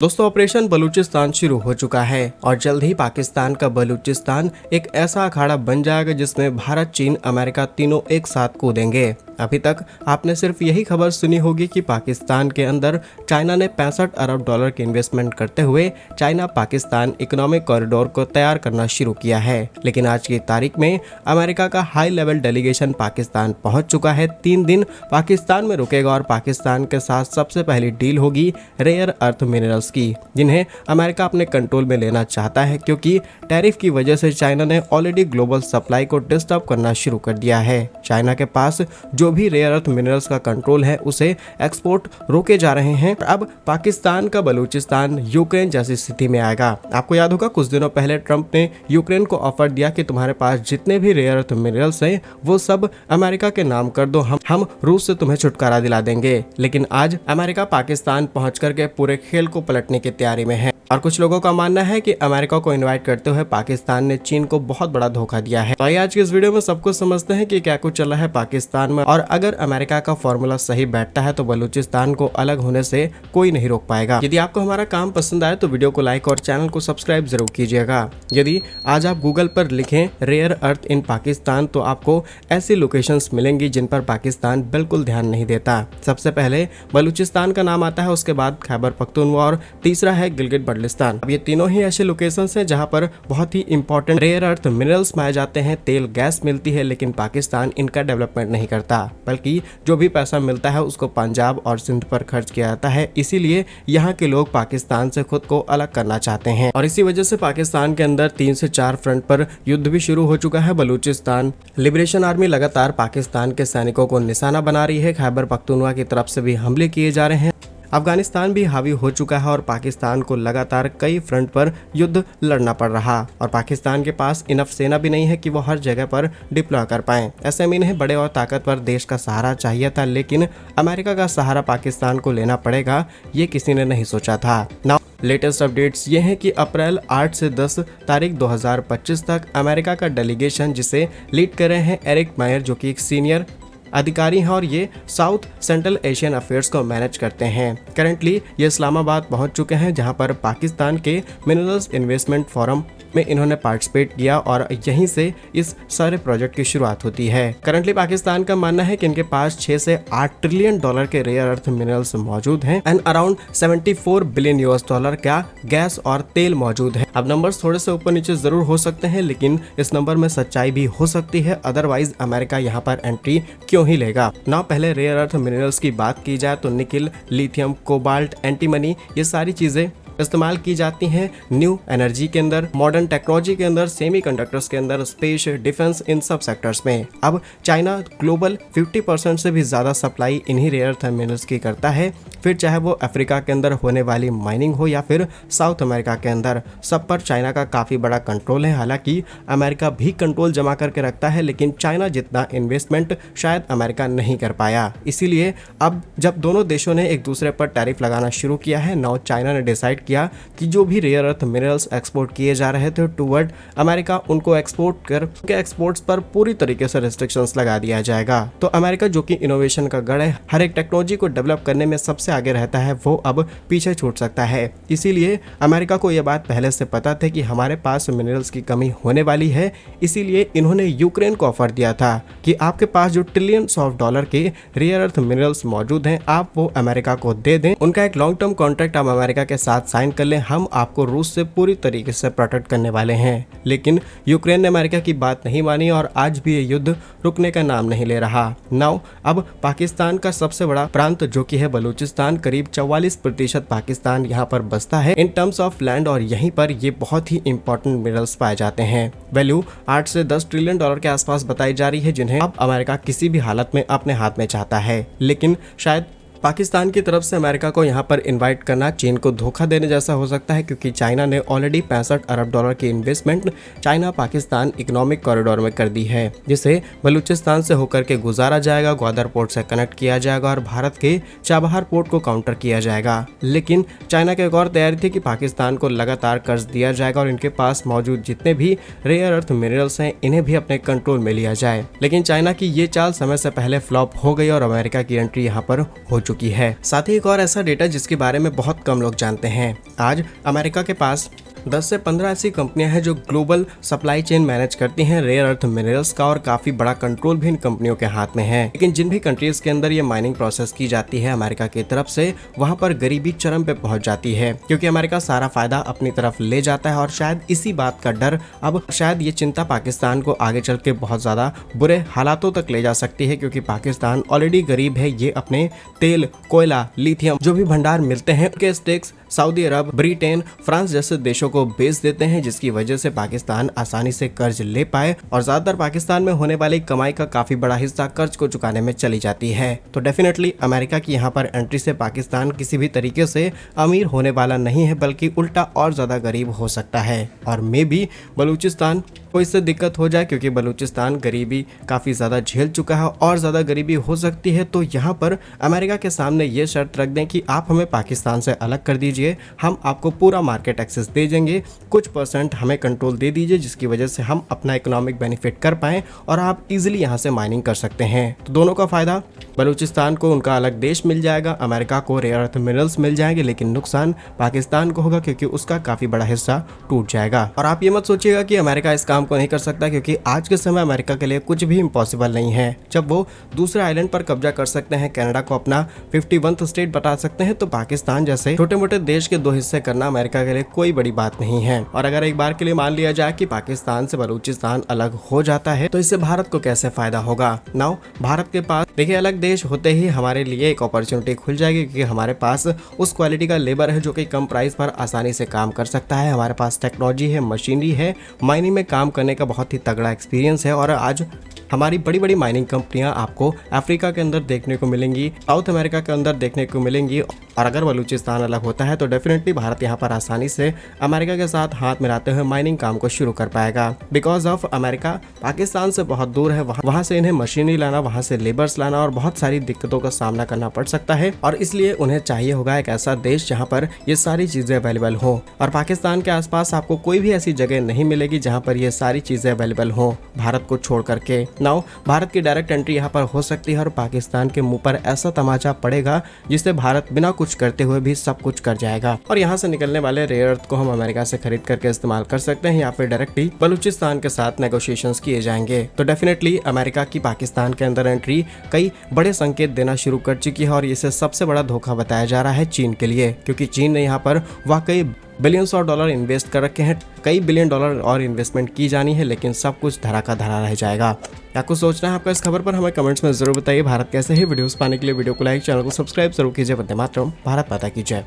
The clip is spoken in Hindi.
दोस्तों, ऑपरेशन बलूचिस्तान शुरू हो चुका है और जल्द ही पाकिस्तान का बलूचिस्तान एक ऐसा अखाड़ा बन जाएगा जिसमें भारत, चीन, अमेरिका तीनों एक साथ कूदेंगे। अभी तक आपने सिर्फ यही खबर सुनी होगी कि पाकिस्तान के अंदर चाइना ने 65 अरब डॉलर की इन्वेस्टमेंट करते हुए चाइना पाकिस्तान इकोनॉमिक कॉरिडोर को तैयार करना शुरू किया है। लेकिन आज की तारीख में अमेरिका का हाई लेवल डेलीगेशन पाकिस्तान पहुंच चुका है। 3 दिन पाकिस्तान में रुकेगा और पाकिस्तान के साथ सबसे पहली डील होगी रेयर अर्थ मिनरल्स की, जिन्हें अमेरिका अपने कंट्रोल में लेना चाहता है, क्योंकि टैरिफ की वजह से चाइना ने ऑलरेडी ग्लोबल सप्लाई को डिस्टर्ब करना शुरू कर दिया है। चाइना के पास जो भी रेयर अर्थ मिनरल्स का कंट्रोल है उसे एक्सपोर्ट रोके जा रहे हैं। अब पाकिस्तान का बलूचिस्तान यूक्रेन जैसी स्थिति में आएगा। आपको याद होगा कुछ दिनों पहले ट्रंप ने यूक्रेन को ऑफर दिया कि तुम्हारे पास जितने भी रेयर अर्थ मिनरल्स हैं वो सब अमेरिका के नाम कर दो, हम रूस से तुम्हें छुटकारा दिला देंगे। लेकिन आज अमेरिका पाकिस्तान पहुंच करके पूरे खेल को पलटने की तैयारी में है और कुछ लोगों का मानना है कि अमेरिका को इनवाइट करते हुए पाकिस्तान ने चीन को बहुत बड़ा धोखा दिया है। तो आइए आज की इस वीडियो में सब कुछ समझते हैं कि क्या कुछ चल रहा है पाकिस्तान में, और अगर अमेरिका का फॉर्मूला सही बैठता है तो बलूचिस्तान को अलग होने से कोई नहीं रोक पाएगा। यदि आपको हमारा काम पसंद आए तो वीडियो को लाइक और चैनल को सब्सक्राइब जरूर कीजिएगा। यदि आज आप गूगल पर लिखें रेयर अर्थ इन पाकिस्तान तो आपको ऐसी लोकेशंस मिलेंगी जिन पर पाकिस्तान बिल्कुल ध्यान नहीं देता। सबसे पहले बलूचिस्तान का नाम आता है, उसके बाद खैबर पख्तूनख्वा और तीसरा है गिलगित बाल्टिस्तान। अब ये तीनों ही ऐसे लोकेशंस हैं जहां पर बहुत ही इंपॉर्टेंट रेयर अर्थ मिनरल्स पाए जाते हैं, तेल गैस मिलती है, लेकिन पाकिस्तान इनका डेवलपमेंट नहीं करता, बल्कि जो भी पैसा मिलता है उसको पंजाब और सिंध पर खर्च किया जाता है। इसीलिए यहाँ के लोग पाकिस्तान से खुद को अलग करना चाहते हैं और इसी वजह से पाकिस्तान के अंदर 3 से 4 फ्रंट पर युद्ध भी शुरू हो चुका है। बलूचिस्तान लिबरेशन आर्मी लगातार पाकिस्तान के सैनिकों को निशाना बना रही है। खैबर पख्तूनख्वा की तरफ से भी हमले किए जा रहे हैं। अफगानिस्तान भी हावी हो चुका है और पाकिस्तान को लगातार कई फ्रंट पर युद्ध लड़ना पड़ रहा और पाकिस्तान के पास इनफ सेना भी नहीं है कि वो हर जगह पर डिप्लॉय कर पाए। ऐसे में इन्हें बड़े और ताकतवर देश का सहारा चाहिए था, लेकिन अमेरिका का सहारा पाकिस्तान को लेना पड़ेगा, ये किसी ने नहीं सोचा था। नाउ लेटेस्ट अपडेट्स ये हैं कि अप्रैल 8 से 10 तारीख 2025 तक अमेरिका का डेलीगेशन, जिसे लीड कर रहे हैं एरिक मायर, जो कि एक सीनियर अधिकारी हैं और ये साउथ सेंट्रल एशियन अफेयर्स को मैनेज करते हैं। करंटली ये इस्लामाबाद पहुंच चुके हैं, जहां पर पाकिस्तान के मिनरल्स इन्वेस्टमेंट फोरम में इन्होंने पार्टिसिपेट किया और यहीं से इस सारे प्रोजेक्ट की शुरुआत होती है। करंटली पाकिस्तान का मानना है कि इनके पास 6 से 8 ट्रिलियन डॉलर के रेयर अर्थ मिनरल्स मौजूद हैं and around 74 billion US dollar का गैस और तेल मौजूद है। अब नंबर्स थोड़े से ऊपर नीचे जरूर हो सकते हैं, लेकिन इस नंबर में सच्चाई भी हो सकती है, अदरवाइज अमेरिका यहाँ पर एंट्री क्यों ही लेगा ना। पहले रेयर अर्थ मिनरल्स की बात की जाए तो निकिल, लिथियम, कोबाल्ट, एंटीमनी, ये सारी चीजें इस्तेमाल की जाती हैं न्यू एनर्जी के अंदर, मॉडर्न टेक्नोलॉजी के अंदर, सेमीकंडक्टर्स के अंदर, स्पेस, डिफेंस, इन सब सेक्टर्स में। अब चाइना ग्लोबल 50% से भी ज्यादा सप्लाई इन्हीं रेयर अर्थ मिनरल्स की करता है, फिर चाहे वो अफ्रीका के अंदर होने वाली माइनिंग हो या फिर साउथ अमेरिका के अंदर, सब पर चाइना का काफी बड़ा कंट्रोल है। हालांकि अमेरिका भी कंट्रोल जमा करके रखता है, लेकिन चाइना जितना इन्वेस्टमेंट शायद अमेरिका नहीं कर पाया। इसीलिए अब जब दोनों देशों ने एक दूसरे पर टैरिफ लगाना शुरू किया है, नाउ चाइना ने डिसाइड किया कि जो भी रेयर अर्थ मिनरल्स एक्सपोर्ट किए जा रहे थे टुवर्ड अमेरिका, उनको एक्सपोर्ट कर उनके एक्सपोर्ट्स पर पूरी तरीके से रिस्ट्रिक्शंस लगा दिया जाएगा। तो अमेरिका, जो कि इनोवेशन का गढ़ है, हर एक टेक्नोलॉजी को डेवलप करने में सबसे आगे रहता है, वो अब पीछे छूट सकता है। इसीलिए अमेरिका को यह बात पहले से पता था कि हमारे पास मिनरल्स की कमी होने वाली है। इसीलिए इन्होंने यूक्रेन को ऑफर दिया था कि आपके पास जो ट्रिलियंस ऑफ डॉलर के रेयर अर्थ मिनरल्स मौजूद हैं, आप वो अमेरिका को दे दें। उनका एक लॉन्ग टर्म कॉन्ट्रैक्ट आप अमेरिका के साथ साइन कर लें, हम आपको रूस से पूरी तरीके से प्रोटेक्ट करने वाले हैं। लेकिन यूक्रेन ने अमेरिका की बात नहीं मानी और आज भी ये युद्ध रुकने का नाम नहीं ले रहा। नाउ अब पाकिस्तान का सबसे बड़ा प्रांत जो कि है बलूचिस्तान, करीब 44% पाकिस्तान यहाँ पर बसता है इन टर्म्स ऑफ लैंड, और यहीं पर ये बहुत ही इंपॉर्टेंट मिनरल्स पाए जाते हैं। वैल्यू 8 से 10 ट्रिलियन डॉलर के आसपास बताई जा रही है, जिन्हें अब अमेरिका किसी भी हालत में अपने हाथ में चाहता है। लेकिन शायद पाकिस्तान की तरफ से अमेरिका को यहाँ पर इनवाइट करना चीन को धोखा देने जैसा हो सकता है, क्योंकि चाइना ने ऑलरेडी 65 अरब डॉलर की investment China Pakistan economic corridor में कर दी है, जिसे बलूचिस्तान से होकर के गुजारा जाएगा, ग्वादर पोर्ट से कनेक्ट किया जाएगा और भारत के चाबहार पोर्ट को काउंटर किया जाएगा। लेकिन चाइना की एक और तैयारी थी कि पाकिस्तान को लगातार कर्ज दिया जाएगा और इनके पास मौजूद जितने भी रेयर अर्थ मिनरल्स हैं इन्हें भी अपने कंट्रोल में लिया जाए। लेकिन चाइना की ये चाल समय से पहले फ्लॉप हो गई और अमेरिका की एंट्री यहाँ पर हो चुकी है। साथ ही एक और ऐसा डेटा जिसके बारे में बहुत कम लोग जानते हैं, आज अमेरिका के पास 10 से 15 ऐसी कंपनियां हैं जो ग्लोबल सप्लाई चेन मैनेज करती हैं रेयर अर्थ मिनरल्स का, और काफी बड़ा कंट्रोल भी इन कंपनियों के हाथ में है। लेकिन जिन भी कंट्रीज के अंदर ये माइनिंग प्रोसेस की जाती है अमेरिका की तरफ से, वहां पर गरीबी चरम पे पहुंच जाती है, क्योंकि अमेरिका सारा फायदा अपनी तरफ ले जाता है। और शायद इसी बात का डर, अब शायद ये चिंता पाकिस्तान को आगे चल के बहुत ज्यादा बुरे हालातों तक ले जा सकती है, क्योंकि पाकिस्तान ऑलरेडी गरीब है। ये अपने तेल, कोयला, लिथियम जो भी भंडार मिलते हैं उनके स्टेक्स सऊदी अरब, ब्रिटेन, फ्रांस जैसे देशों को बेच देते हैं, जिसकी वजह से पाकिस्तान आसानी से कर्ज ले पाए, और ज्यादातर पाकिस्तान में होने वाली कमाई का काफी बड़ा हिस्सा कर्ज को चुकाने में चली जाती है। तो डेफिनेटली अमेरिका की यहाँ पर एंट्री से पाकिस्तान किसी भी तरीके से अमीर होने वाला नहीं है, बल्कि उल्टा और ज्यादा गरीब हो सकता है। और मे भी बलूचिस्तान को इससे दिक्कत हो जाए, क्योंकि बलूचिस्तान गरीबी काफी ज्यादा झेल चुका है और ज्यादा गरीबी हो सकती है। तो यहाँ पर अमेरिका के सामने ये शर्त रख दें कि आप हमें पाकिस्तान से अलग कर दीजिए, हम आपको पूरा मार्केट एक्सेस दे देंगे, कुछ परसेंट हमें कंट्रोल दे दीजिए, जिसकी वजह से हम अपना इकोनॉमिक बेनिफिट कर पाएं और आप इजीली यहाँ से माइनिंग कर सकते हैं। तो दोनों का फायदा, बलूचिस्तान को उनका अलग देश मिल जाएगा, अमेरिका को रेयर अर्थ मिनरल्स मिल जाएंगे, लेकिन नुकसान पाकिस्तान को होगा, क्योंकि उसका काफी बड़ा हिस्सा टूट जाएगा। और आप ये मत सोचिएगा कि अमेरिका इस काम को नहीं कर सकता, क्योंकि आज के समय अमेरिका के लिए कुछ भी इम्पॉसिबल नहीं है। जब वो दूसरे आइलैंड पर कब्जा कर सकते हैं, कनाडा को अपना 51वां स्टेट बता सकते हैं, तो पाकिस्तान जैसे छोटे मोटे देश के दो हिस्से करना अमेरिका के लिए कोई बड़ी बात नहीं है। और अगर एक बार के लिए मान लिया जाए कि पाकिस्तान से बलूचिस्तान अलग हो जाता है, तो इससे भारत को कैसे फायदा होगा। नाउ भारत के पास देखिए अलग देश होते ही हमारे लिए एक अपॉर्चुनिटी खुल जाएगी, क्योंकि हमारे पास उस क्वालिटी का लेबर है जो कि कम प्राइस पर आसानी से काम कर सकता है। हमारे पास टेक्नोलॉजी है, मशीनरी है, माइनिंग में काम करने का बहुत ही तगड़ा एक्सपीरियंस है। और आज हमारी बड़ी बड़ी माइनिंग कंपनियां आपको अफ्रीका के अंदर देखने को मिलेंगी, साउथ अमेरिका के अंदर देखने को मिलेंगी। और अगर बलूचिस्तान अलग होता है तो डेफिनेटली भारत यहाँ पर आसानी से अमेरिका के साथ हाथ मिलाते हुए माइनिंग काम को शुरू कर पाएगा। बिकॉज ऑफ अमेरिका पाकिस्तान से बहुत दूर है, वहाँ से इन्हें मशीनरी लाना, वहाँ से लेबर्स लाना और बहुत सारी दिक्कतों का सामना करना पड़ सकता है। और इसलिए उन्हें चाहिए होगा एक ऐसा देश जहाँ पर ये सारी चीजें अवेलेबल हो। और पाकिस्तान के आसपास आपको कोई भी ऐसी जगह नहीं मिलेगी जहाँ पर ये सारी चीजें अवेलेबल हो, भारत को छोड़ करके। नाउ भारत की डायरेक्ट एंट्री यहाँ पर हो सकती है और पाकिस्तान के मुंह पर ऐसा तमाचा पड़ेगा जिससे भारत बिना कुछ करते हुए भी सब कुछ कर जाएगा। और यहाँ से निकलने वाले रेयर अर्थ को हम अमेरिका से खरीद करके इस्तेमाल कर सकते हैं, या फिर डायरेक्टली बलूचिस्तान के साथ नेगोशिएशंस किए जाएंगे। तो डेफिनेटली अमेरिका की पाकिस्तान के अंदर एंट्री कई बड़े संकेत देना शुरू कर चुकी है, और इसे सबसे बड़ा धोखा बताया जा रहा है चीन के लिए, क्योंकि चीन ने यहाँ पर वाकई बिलियंस ऑफ डॉलर इन्वेस्ट कर रखे हैं, कई बिलियन डॉलर और इन्वेस्टमेंट की जानी है, लेकिन सब कुछ धरा का धरा रह जाएगा। क्या कुछ सोचना है आपका इस खबर पर, हमें कमेंट्स में जरूर बताइए। भारत कैसे ही वीडियोस पाने के लिए वीडियो को लाइक, चैनल को सब्सक्राइब जरूर कीजिए। वंदे मातरम, भारत माता की जय।